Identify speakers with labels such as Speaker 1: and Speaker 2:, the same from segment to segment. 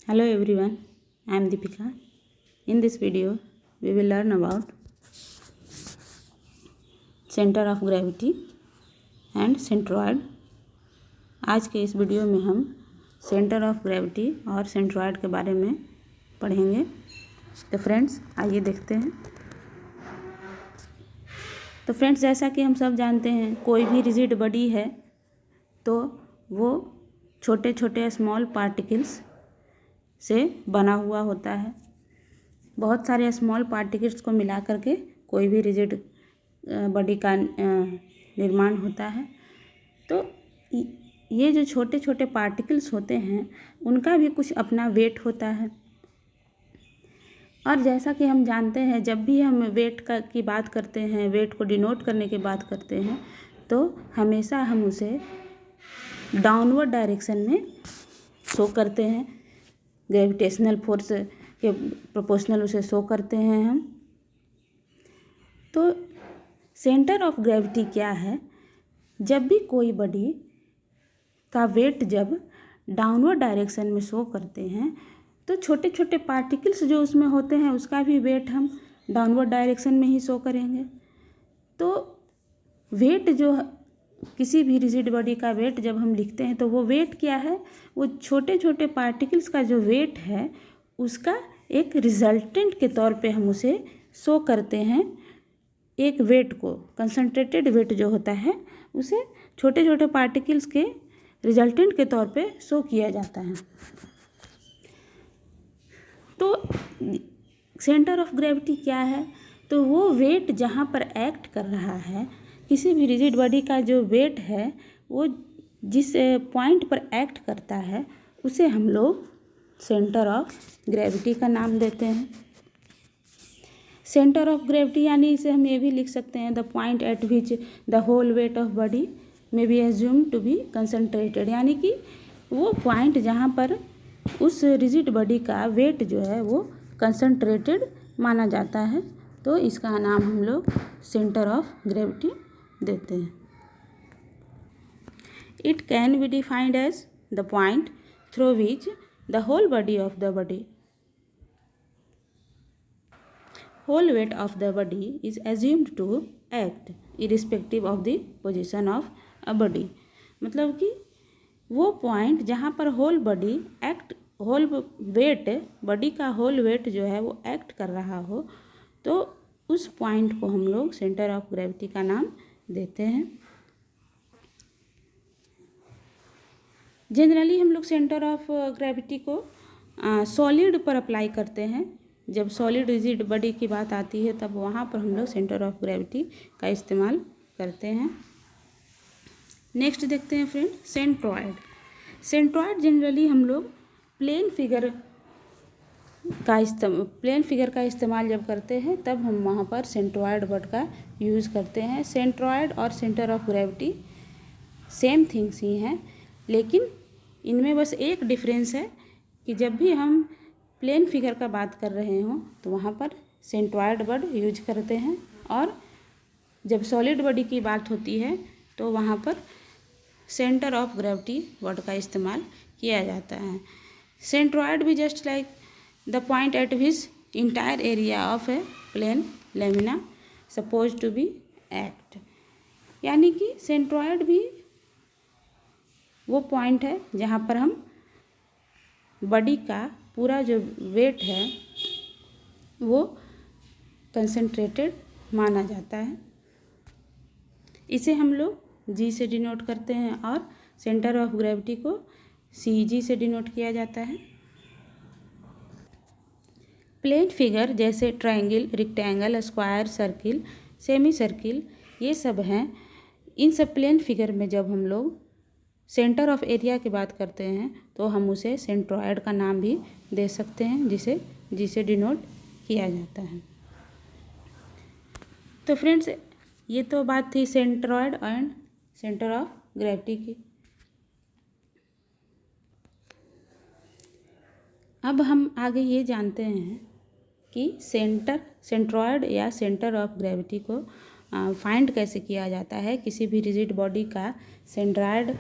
Speaker 1: Hello everyone, I am Deepika. In this video, we will learn about center of gravity and centroid. आज के इस video में हम centre of gravity और centroid के बारे में पढ़ेंगे। तो फ्रेंड्स आइए देखते हैं। तो फ्रेंड्स जैसा कि हम सब जानते हैं, कोई भी रिजिड बॉडी है तो वो छोटे छोटे स्मॉल पार्टिकल्स से बना हुआ होता है। बहुत सारे स्मॉल पार्टिकल्स को मिला करके कोई भी रिजिड बॉडी का निर्माण होता है। तो ये जो छोटे छोटे पार्टिकल्स होते हैं उनका भी कुछ अपना वेट होता है। और जैसा कि हम जानते हैं, जब भी हम वेट की बात करते हैं, वेट को डिनोट करने की बात करते हैं, तो हमेशा हम उसे डाउनवर्ड डायरेक्शन में शो करते हैं। ग्रेविटेशनल फोर्स के प्रोपोर्शनल उसे शो करते हैं हम। तो सेंटर ऑफ ग्रेविटी क्या है? जब भी कोई बॉडी का वेट जब डाउनवर्ड डायरेक्शन में शो करते हैं तो छोटे छोटे पार्टिकल्स जो उसमें होते हैं उसका भी वेट हम डाउनवर्ड डायरेक्शन में ही शो करेंगे। तो वेट जो किसी भी रिजिड बॉडी का वेट जब हम लिखते हैं तो वो वेट क्या है? वो छोटे छोटे पार्टिकल्स का जो वेट है उसका एक रिजल्टेंट के तौर पे हम उसे शो करते हैं। एक वेट को, कंसंट्रेटेड वेट जो होता है, उसे छोटे छोटे पार्टिकल्स के रिजल्टेंट के तौर पे शो किया जाता है। तो सेंटर ऑफ ग्रेविटी क्या है? तो वो वेट जहाँ पर एक्ट कर रहा है, किसी भी रिजिड बॉडी का जो वेट है वो जिस पॉइंट पर एक्ट करता है उसे हम लोग सेंटर ऑफ ग्रेविटी का नाम देते हैं। सेंटर ऑफ ग्रेविटी यानी इसे हम ये भी लिख सकते हैं, the point at which the whole weight of body may be assumed to be concentrated, यानी कि वो पॉइंट जहाँ पर उस रिजिड बॉडी का वेट जो है वो कंसंट्रेटेड माना जाता है। तो इसका नाम हम लोग सेंटर ऑफ ग्रेविटी देते हैं। It can be defined as the point through which the whole body of the body whole weight of the body is assumed to act irrespective of the position of a body। मतलब कि वो point जहाँ पर whole weight body का whole wait जो है वो act कर रहा हो, तो उस पॉइंट को हम लोग सेंटर ऑफ ग्रेविटी का नाम देते हैं। जनरली हम लोग सेंटर ऑफ ग्रेविटी को सॉलिड पर अप्लाई करते हैं। जब सॉलिड रिजिड बॉडी की बात आती है तब वहाँ पर हम लोग सेंटर ऑफ ग्रेविटी का इस्तेमाल करते हैं। नेक्स्ट देखते हैं फ्रेंड, सेंट्रॉयड। सेंट्रॉयड जनरली हम लोग प्लेन फिगर का इस्तेमाल जब करते हैं तब हम वहाँ पर सेंट्रॉयड वर्ड का यूज़ करते हैं। सेंट्रॉयड और centre of gravity same things ही हैं, लेकिन इनमें बस एक डिफरेंस है कि जब भी हम प्लेन फिगर का बात कर रहे हों तो वहाँ पर सेंट्रॉयड वर्ड यूज करते हैं, और जब सॉलिड बॉडी की बात होती है तो वहाँ पर सेंटर ऑफ ग्रेविटी वर्ड का इस्तेमाल किया जाता है। सेंट्रॉयड भी just like the point at which entire area of a plane lamina suppose to be act, यानी कि सेंट्रॉयड भी वो पॉइंट है जहाँ पर हम बॉडी का पूरा जो वेट है वो कंसंट्रेटेड माना जाता है। इसे हम लोग जी से डिनोट करते हैं और सेंटर ऑफ ग्रेविटी को सी जी से डिनोट किया जाता है। प्लेन फिगर जैसे triangle, rectangle, square, circle, semi circle, ये सब हैं। इन सब प्लेन फिगर में जब हम लोग सेंटर ऑफ एरिया की बात करते हैं तो हम उसे सेंट्रॉयड का नाम भी दे सकते हैं, जिसे डिनोट किया जाता है। तो फ्रेंड्स ये तो बात थी centroid and centre of gravity की। अब हम आगे ये जानते हैं कि सेंट्रॉयड या सेंटर ऑफ ग्रेविटी को फाइंड कैसे किया जाता है। किसी भी रिजिड बॉडी का सेंट्रॉयड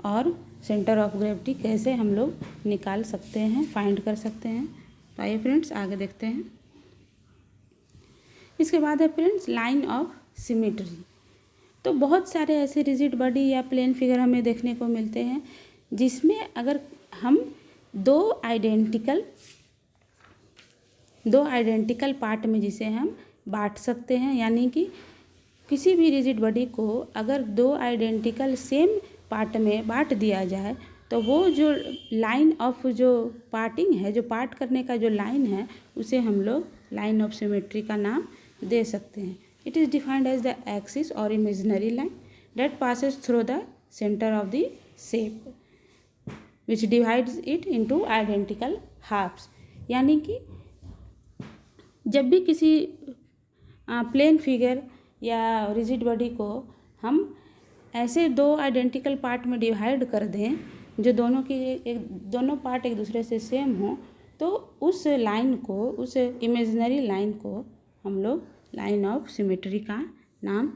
Speaker 1: और सेंटर ऑफ ग्रेविटी कैसे हम लोग निकाल सकते हैं, फाइंड कर सकते हैं। तो आइए फ्रेंड्स आगे देखते हैं। इसके बाद है फ्रेंड्स लाइन ऑफ सिमेट्री। तो बहुत सारे ऐसे रिजिड बॉडी या प्लेन फिगर हमें देखने को मिलते हैं जिसमें अगर हम दो आइडेंटिकल पार्ट में जिसे हम बांट सकते हैं, यानी कि किसी भी रिजिड बॉडी को अगर दो आइडेंटिकल सेम पार्ट में बांट दिया जाए तो वो जो लाइन ऑफ जो पार्टिंग है, जो पार्ट करने का जो लाइन है, उसे हम लोग लाइन ऑफ सिमेट्री का नाम दे सकते हैं। It is defined as the axis और imaginary line that passes through the centre of the shape which divides it into identical halves. यानी कि जब भी किसी प्लेन फिगर या रिजिड बॉडी को हम ऐसे दो आइडेंटिकल पार्ट में डिवाइड कर दें जो दोनों पार्ट एक दूसरे से सेम हो, तो उस लाइन को, उस इमेजिनरी लाइन को हम लोग लाइन ऑफ सिमेट्री का नाम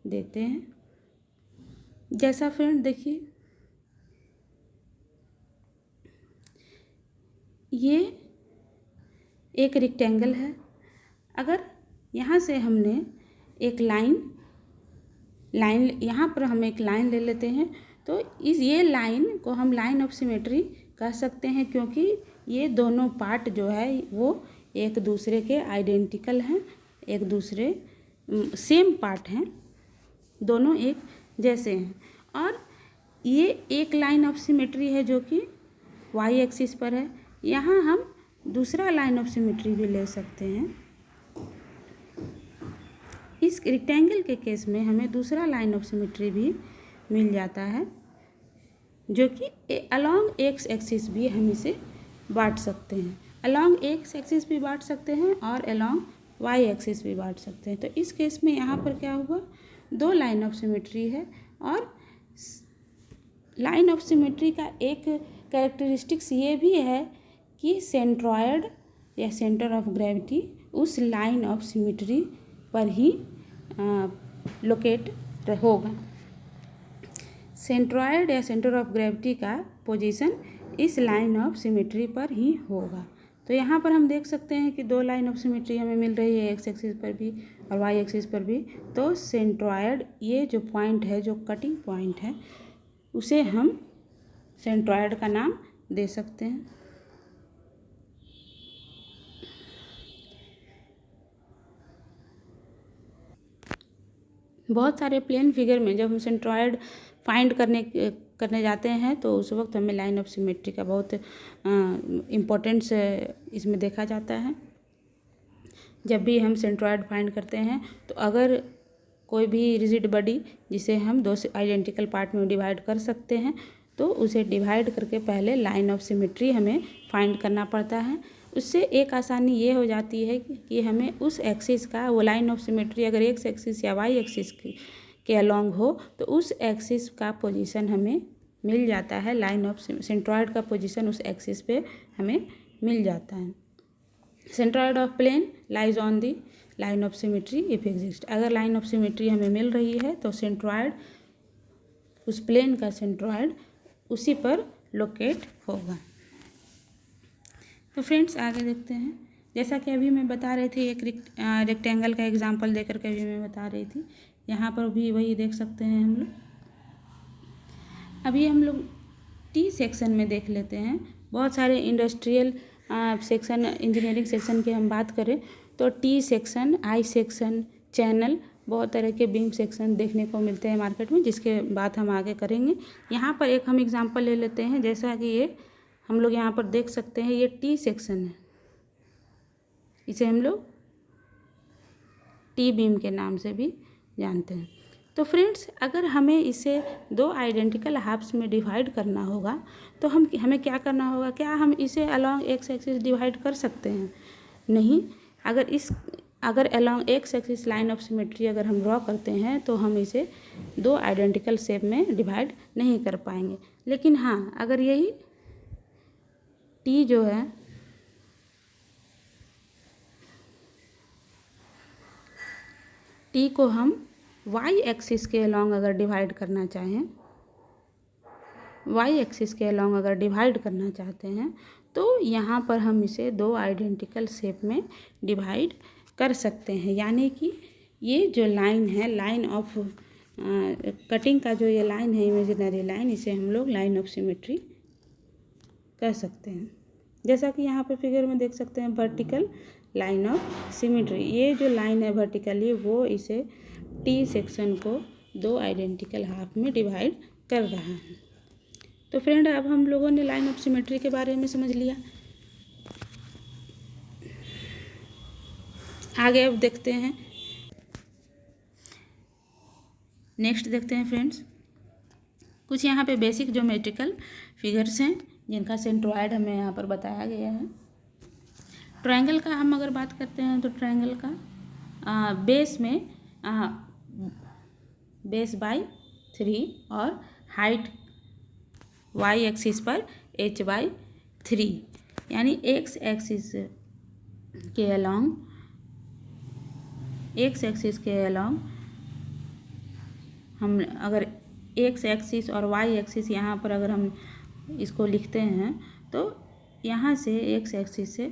Speaker 1: देते हैं। जैसा फ्रेंड देखिए, ये एक रेक्टेंगल है। अगर यहाँ से हमने एक लाइन यहाँ पर हम एक लाइन ले लेते हैं तो ये लाइन को हम लाइन ऑफ सिमेट्री कह सकते हैं, क्योंकि ये दोनों पार्ट जो है वो एक दूसरे के आइडेंटिकल हैं, एक दूसरे सेम पार्ट हैं, दोनों एक जैसे हैं। और ये एक लाइन ऑफ सिमेट्री है जो कि वाई एक्सिस पर है। यहाँ हम दूसरा लाइन ऑफ सिमेट्री भी ले सकते हैं। इस रेक्टेंगल के केस में हमें दूसरा लाइन ऑफ सिमेट्री भी मिल जाता है जो कि अलोंग एक्स एक्सिस भी हम इसे बांट सकते हैं। अलोंग एक्स एक्सिस भी बांट सकते हैं और अलोंग वाई एक्सिस भी बांट सकते हैं। तो इस केस में यहाँ पर क्या हुआ, दो लाइन ऑफ सिमेट्री है और लाइन ऑफ सिमेट्री का एक कैरेक्टरिस्टिक्स ये भी है कि सेंट्रॉयड या सेंटर ऑफ ग्रेविटी उस लाइन ऑफ सिमेट्री पर ही लोकेट होगा। सेंट्रॉयड या सेंटर ऑफ ग्रेविटी का पोजीशन इस लाइन ऑफ सिमेट्री पर ही होगा। तो यहाँ पर हम देख सकते हैं कि दो लाइन ऑफ सिमेट्री हमें मिल रही है, एक्स एक्सिस पर भी और वाई एक्सिस पर भी। तो सेंट्रॉयड, ये जो पॉइंट है, जो कटिंग पॉइंट है, उसे हम सेंट्रॉयड का नाम दे सकते हैं। बहुत सारे प्लेन फिगर में जब हम सेंट्रॉयड फाइंड करने जाते हैं तो उस वक्त हमें लाइन ऑफ सिमेट्री का बहुत इम्पोर्टेंस इसमें देखा जाता है। जब भी हम सेंट्रॉयड फाइंड करते हैं तो अगर कोई भी रिजिड बॉडी जिसे हम दो आइडेंटिकल पार्ट में डिवाइड कर सकते हैं तो उसे डिवाइड करके पहले लाइन ऑफ सिमेट्री हमें फाइंड करना पड़ता है। उससे एक आसानी ये हो जाती है कि हमें उस एक्सिस का, वो लाइन ऑफ सिमेट्री अगर एक्स एक्सिस या वाई एक्सिस के अलोंग हो तो उस एक्सिस का पोजीशन हमें मिल जाता है। लाइन ऑफ सेंट्रॉयड का पोजीशन उस एक्सिस पे हमें मिल जाता है। Centroid of plane lies on the line of symmetry if exist. अगर लाइन ऑफ सिमेट्री हमें मिल रही है तो सेंट्रॉयड, उस प्लेन का सेंट्रॉयड उसी पर लोकेट होगा। तो फ्रेंड्स आगे देखते हैं। जैसा कि अभी मैं बता रही थी, एक रेक्टेंगल का एग्जांपल देकर के अभी मैं बता रही थी, यहाँ पर भी वही देख सकते हैं हम लोग। अभी हम लोग टी सेक्शन में देख लेते हैं। बहुत सारे इंडस्ट्रियल सेक्शन, इंजीनियरिंग सेक्शन की हम बात करें तो T section, I section, channel, बहुत तरह के बीम सेक्शन देखने को मिलते हैं मार्केट में, जिसके बात हम आगे करेंगे। यहाँ पर एक हम एग्जांपल ले लेते हैं। जैसा कि ये हम लोग यहाँ पर देख सकते हैं, ये टी सेक्शन है, इसे हम लोग टी बीम के नाम से भी जानते हैं। तो फ्रेंड्स, अगर हमें इसे दो आइडेंटिकल हाफ्स में डिवाइड करना होगा तो हमें क्या करना होगा? क्या हम इसे अलोंग एक्स एक्सिस डिवाइड कर सकते हैं? नहीं। अगर along x axis line of symmetry अगर हम ड्रॉ करते हैं तो हम इसे दो आइडेंटिकल शेप में डिवाइड नहीं कर पाएंगे। लेकिन हाँ, अगर यही टी जो है टी को हम वाई एक्सिस के अलोंग अगर डिवाइड करना चाहें वाई एक्सिस के अलॉन्ग अगर डिवाइड करना चाहते हैं तो यहाँ पर हम इसे दो आइडेंटिकल शेप में डिवाइड कर सकते हैं। यानी कि ये जो लाइन है, लाइन ऑफ कटिंग का जो ये लाइन है, इमेजिनरी लाइन, इसे हम लोग लाइन ऑफ सिमेट्री कह सकते हैं। जैसा कि यहाँ पर फिगर में देख सकते हैं, वर्टिकल लाइन ऑफ सिमेट्री, ये जो लाइन है वर्टिकली वो इसे टी सेक्शन को दो आइडेंटिकल हाफ में डिवाइड कर रहा है। तो फ्रेंड, अब हम लोगों ने लाइन ऑफ सिमेट्री के बारे में समझ लिया। आगे अब देखते हैं, नेक्स्ट देखते हैं फ्रेंड्स, कुछ यहाँ पे बेसिक ज्योमेट्रिकल फिगर्स हैं जिनका सेंट्रॉयड हमें यहाँ पर बताया गया है। ट्रायंगल का हम अगर बात करते हैं तो ट्रायंगल का बेस में बेस बाई 3 और हाइट वाई एक्सिस पर h/3, यानी एक्स एक्सिस के अलॉन्ग हम अगर एक्स एक्सिस और वाई एक्सिस यहाँ पर अगर हम इसको लिखते हैं तो यहाँ से एक्स एक्सिस से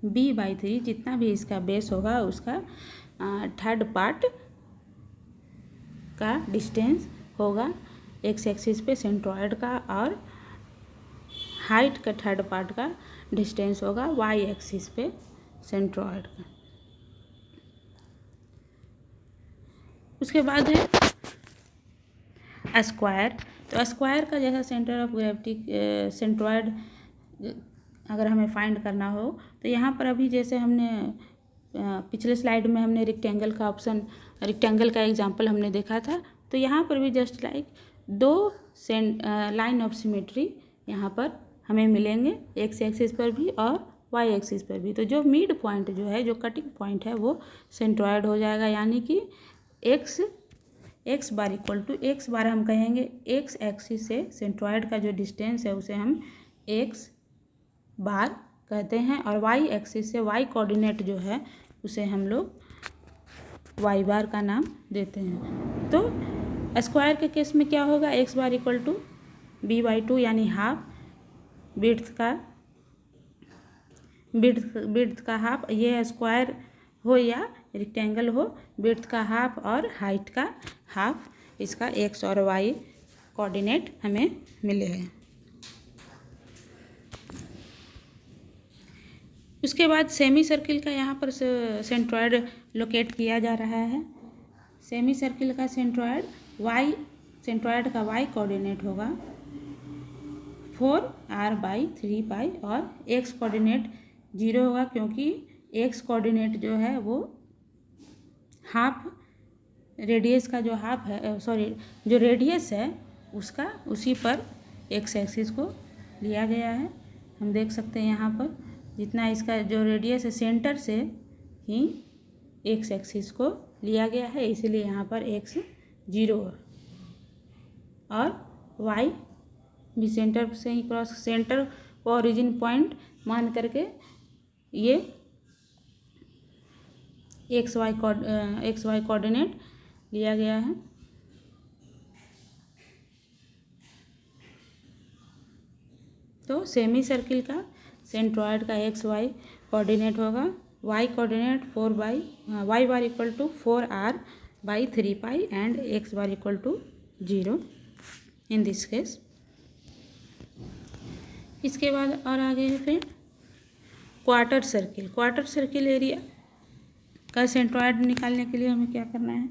Speaker 1: b/3 जितना भी इसका बेस होगा उसका थर्ड पार्ट का डिस्टेंस होगा एक्स एक्सिस पे सेंट्रॉयड का, और हाइट का थर्ड पार्ट का डिस्टेंस होगा वाई एक्सिस पे सेंट्रॉयड का। उसके बाद है स्क्वायर। तो स्क्वायर का जैसा सेंटर ऑफ ग्रेविटी सेंट्रॉयड अगर हमें फाइंड करना हो तो यहाँ पर अभी जैसे हमने पिछले स्लाइड में हमने रेक्टेंगल का एग्जांपल हमने देखा था, तो यहाँ पर भी जस्ट लाइक दो लाइन ऑफ सिमेट्री यहाँ पर हमें मिलेंगे, एक्स एक्सिस पर भी और वाई एक्सिस पर भी। तो जो मिड पॉइंट जो है, जो कटिंग पॉइंट है, वो सेंट्रॉयड हो जाएगा। यानी कि X bar equal to X bar हम कहेंगे एक्स एक्सिस से सेंट्रॉयड का जो डिस्टेंस है उसे हम एक्स बार कहते हैं, और वाई एक्सिस से वाई कोऑर्डिनेट जो है उसे हम लोग वाई बार का नाम देते हैं। तो स्क्वायर के केस में क्या होगा, x bar equal to b/2 यानी हाफ विड्थ का हाफ, ये स्क्वायर हो या रेक्टेंगल हो, विड्थ का हाफ और हाइट का हाफ, इसका एक्स और वाई कोऑर्डिनेट हमें मिले हैं। उसके बाद सेमी सर्किल का यहाँ पर सेंट्रॉयड लोकेट किया जा रहा है। सेमी सर्किल का सेंट्रॉयड का वाई कोऑर्डिनेट होगा 4r/3π और एक्स कोऑर्डिनेट 0 होगा, क्योंकि एक्स कोऑर्डिनेट जो है वो हाफ रेडियस का जो हाफ है, जो रेडियस है उसका, उसी पर एक्स एक्सिस को लिया गया है। हम देख सकते हैं यहाँ पर जितना इसका जो रेडियस है सेंटर से ही एक्स एक्सिस को लिया गया है, इसलिए यहाँ पर एक्स 0 और वाई भी सेंटर से ही क्रॉस, सेंटर को ओरिजिन पॉइंट मान करके ये एक्स वाई कोऑर्डिनेट लिया गया है। तो सेमी सर्किल का सेंट्रॉयड का एक्स वाई कोऑर्डिनेट होगा, y coordinate y bar equal to 4r/3π and x bar equal to 0 in this case. इसके बाद और आगे है फिर क्वार्टर सर्किल एरिया का सेंट्रॉयड निकालने के लिए हमें क्या करना है,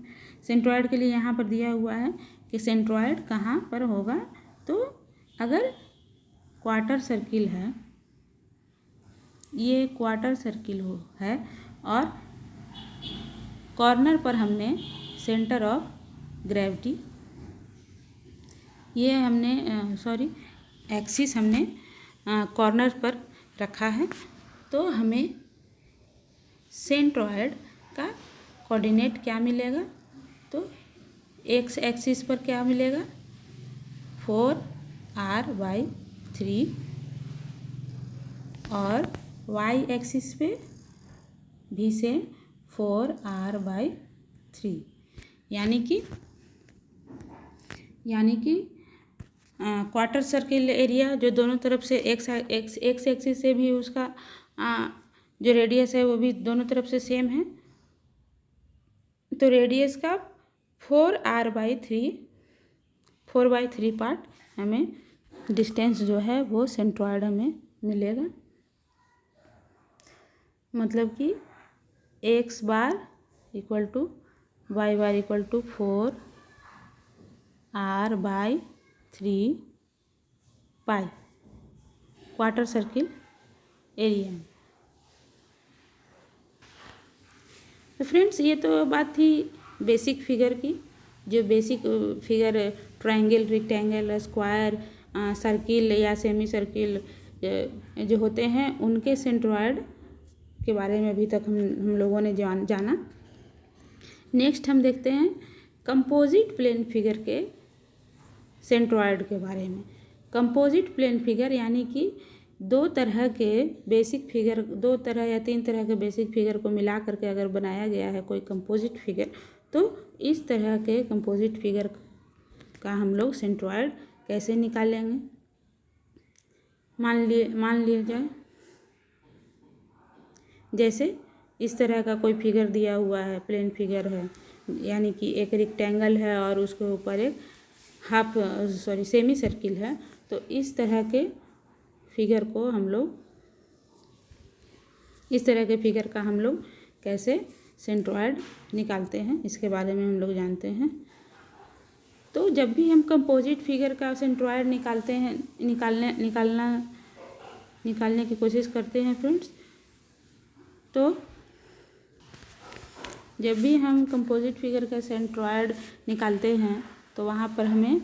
Speaker 1: सेंट्रॉयड के लिए यहाँ पर दिया हुआ है कि सेंट्रॉयड कहाँ पर होगा। तो अगर क्वार्टर सर्किल है, ये क्वार्टर सर्किल है और कॉर्नर पर हमने सेंटर ऑफ ग्रेविटी, ये हमने एक्सिस हमने कॉर्नर पर रखा है, तो हमें सेंट्रॉयड का कोऑर्डिनेट क्या मिलेगा, तो एक्स एक्सिस पर क्या मिलेगा 4r/3 और वाई एक्सिस पे भी सेम 4r/3, यानी कि क्वार्टर सर्किल एरिया जो दोनों तरफ से एक्स एक्सिस से भी उसका जो रेडियस है वो भी दोनों तरफ से सेम है, तो रेडियस का 4r/3 पार्ट हमें डिस्टेंस जो है वो सेंट्रॉयड हमें मिलेगा। मतलब कि x bar equal to y bar equal to 4r/3 pi quarter circle area. तो फ्रेंड्स ये तो बात थी बेसिक फिगर की, जो basic figure triangle, rectangle, square, circle या सेमी सर्किल जो होते हैं उनके सेंट्रॉयड के बारे में अभी तक हम लोगों ने जाना। नेक्स्ट हम देखते हैं कंपोजिट प्लेन फिगर के सेंट्रॉयड के बारे में। कंपोजिट प्लेन फिगर यानी कि दो तरह के बेसिक फिगर, 2 तरह या 3 तरह के बेसिक फिगर को मिला करके अगर बनाया गया है कोई कंपोजिट फिगर, तो इस तरह के कंपोजिट फिगर का हम लोग सेंट्रॉयड कैसे निकालेंगे। मान लिया जाए जैसे इस तरह का कोई फिगर दिया हुआ है, प्लेन फिगर है, यानी कि एक रेक्टेंगल है और उसके ऊपर एक सेमी सर्किल है। तो इस तरह के फिगर को हम लोग, इस तरह के फिगर का हम लोग कैसे सेंट्रॉयड निकालते हैं इसके बारे में हम लोग जानते हैं। तो जब भी हम कंपोजिट फिगर का सेंट्रॉयड निकालते हैं, निकालने की कोशिश करते हैं फ्रेंड्स, तो जब भी हम कंपोजिट फिगर का सेंट्रॉयड निकालते हैं तो वहाँ पर हमें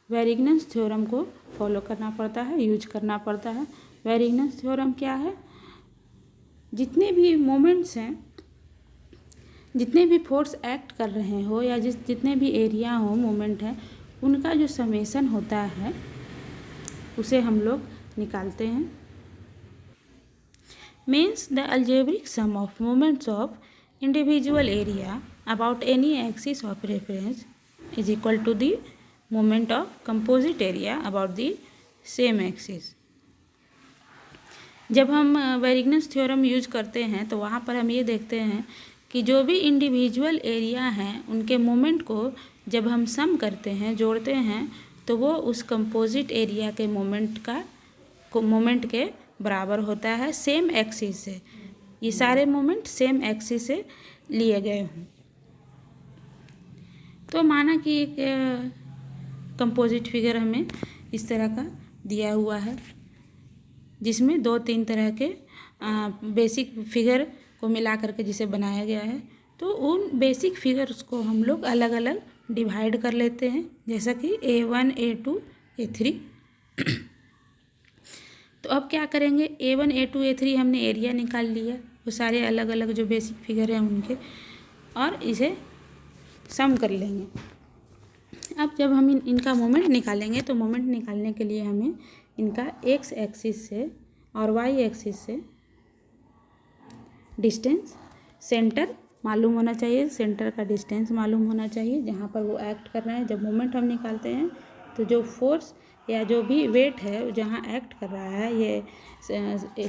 Speaker 1: वेरिगनस थ्योरम को फॉलो करना पड़ता है, यूज करना पड़ता है। वेरिगनस थ्योरम क्या है? जितने भी मोमेंट्स हैं, जितने भी फोर्स एक्ट कर रहे हो या जितने भी एरिया हो मोमेंट है, उनका जो समेशन होता है उसे हम लोग निकालते हैं। Means the algebraic sum of moments of individual area about any axis of reference is equal to the moment of composite area about the same axis. जब हम वेरिगनस थ्योरम यूज करते हैं तो वहाँ पर हम ये देखते हैं कि जो भी इंडिविजुअल एरिया हैं उनके मोमेंट को जब हम सम करते हैं, जोड़ते हैं, तो वो उस कंपोजिट एरिया के मोमेंट के बराबर होता है सेम एक्सिस से। ये सारे मोमेंट सेम एक्सिस से लिए गए हों। तो माना कि एक कंपोजिट फिगर हमें इस तरह का दिया हुआ है जिसमें 2-3 तरह के बेसिक फिगर को मिला करके जिसे बनाया गया है। तो उन बेसिक फिगर्स को हम लोग अलग अलग डिवाइड कर लेते हैं, जैसा कि A1, A2, A3। तो अब क्या करेंगे, A1, A2, A3 हमने एरिया निकाल लिया, वो सारे अलग अलग जो बेसिक फिगर हैं उनके, और इसे सम कर लेंगे। अब जब हम इनका मोमेंट निकालेंगे तो मोमेंट निकालने के लिए हमें इनका x एक्सिस से और y एक्सिस से डिस्टेंस, सेंटर मालूम होना चाहिए, सेंटर का डिस्टेंस मालूम होना चाहिए जहाँ पर वो एक्ट कर रहे हैं। जब मोमेंट हम निकालते हैं तो जो फोर्स या जो भी वेट है जहाँ एक्ट कर रहा है, ये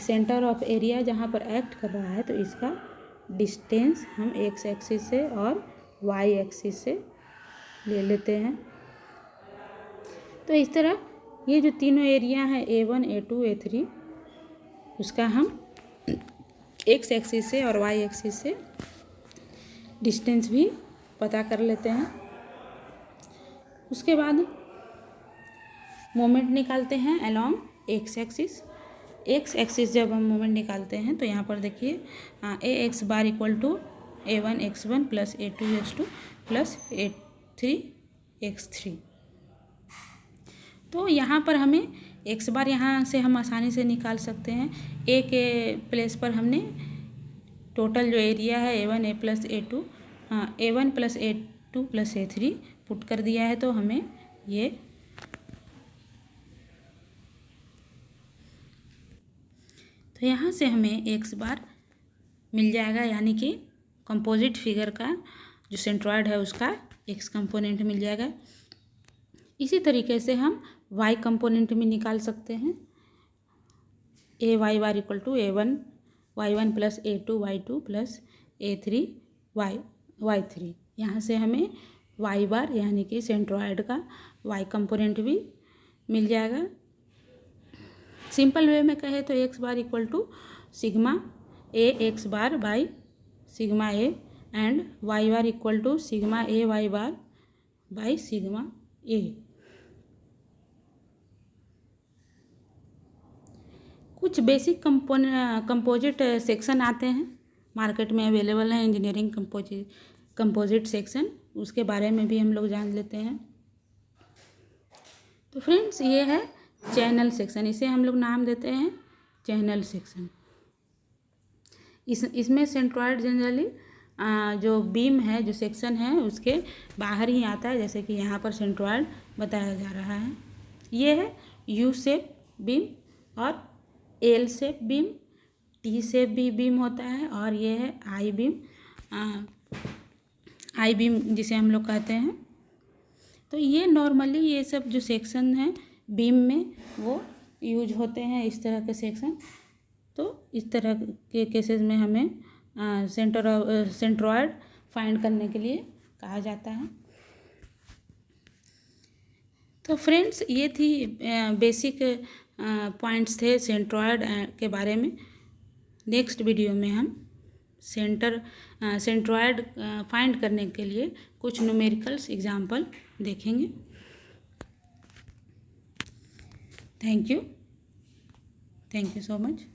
Speaker 1: सेंटर ऑफ एरिया जहाँ पर एक्ट कर रहा है, तो इसका डिस्टेंस हम x एक्सिस से और y एक्सिस से ले लेते हैं। तो इस तरह ये जो तीनों एरिया हैं A1, A2, A3, उसका हम x एक्सिस से और y एक्सिस से डिस्टेंस भी पता कर लेते हैं। उसके बाद मोमेंट निकालते हैं along x axis. x axis जब हम मोमेंट निकालते हैं तो यहाँ पर देखिए ax bar equal to a1x1 plus a2x2 plus a3x3। तो यहाँ पर हमें x बार यहाँ से हम आसानी से निकाल सकते हैं। a के प्लेस पर हमने टोटल जो एरिया है A1 A plus A2 A1 plus A2 plus A3 put कर दिया है, तो हमें ये तो यहाँ से हमें x बार मिल जाएगा, यानी कि कंपोजिट फिगर का जो सेंट्रॉयड है उसका x कंपोनेंट मिल जाएगा। इसी तरीके से हम वाई कंपोनेंट में निकाल सकते हैं। A Y bar equal to A1 plus A2 plus A3 Y3। यहाँ से हमें वाई बार यानी कि सेंट्रोइड का वाई कंपोनेंट भी मिल जाएगा। सिंपल वे में कहे तो X bar equal to sigma A X bar by sigma A and Y bar equal to sigma A Y bar by sigma A. कुछ बेसिक कंपोजिट सेक्शन आते हैं, market में available है इंजीनियरिंग कंपोजिट सेक्शन, उसके बारे में भी हम लोग जान लेते हैं। तो फ्रेंड्स ये है चैनल सेक्शन, इसे हम लोग नाम देते हैं चैनल सेक्शन। इसमें सेंट्रॉयड जनरली जो बीम है, जो सेक्शन है उसके बाहर ही आता है, जैसे कि यहाँ पर सेंट्रॉयड बताया जा रहा है। ये है यू शेप बीम और L shape beam, T shape भी बीम होता है, और ये है आई बीम जिसे हम लोग कहते हैं। तो ये नॉर्मली ये सब जो सेक्शन है बीम में वो यूज होते हैं, इस तरह के सेक्शन। तो इस तरह के केसेस में हमें सेंट्रॉयड फाइंड करने के लिए कहा जाता है। तो फ्रेंड्स ये थी बेसिक पॉइंट्स थे सेंट्रॉयड के बारे में। नेक्स्ट वीडियो में हम सेंट्रॉयड फाइंड करने के लिए कुछ न्यूमेरिकल्स एग्जाम्पल देखेंगे। Thank you so much.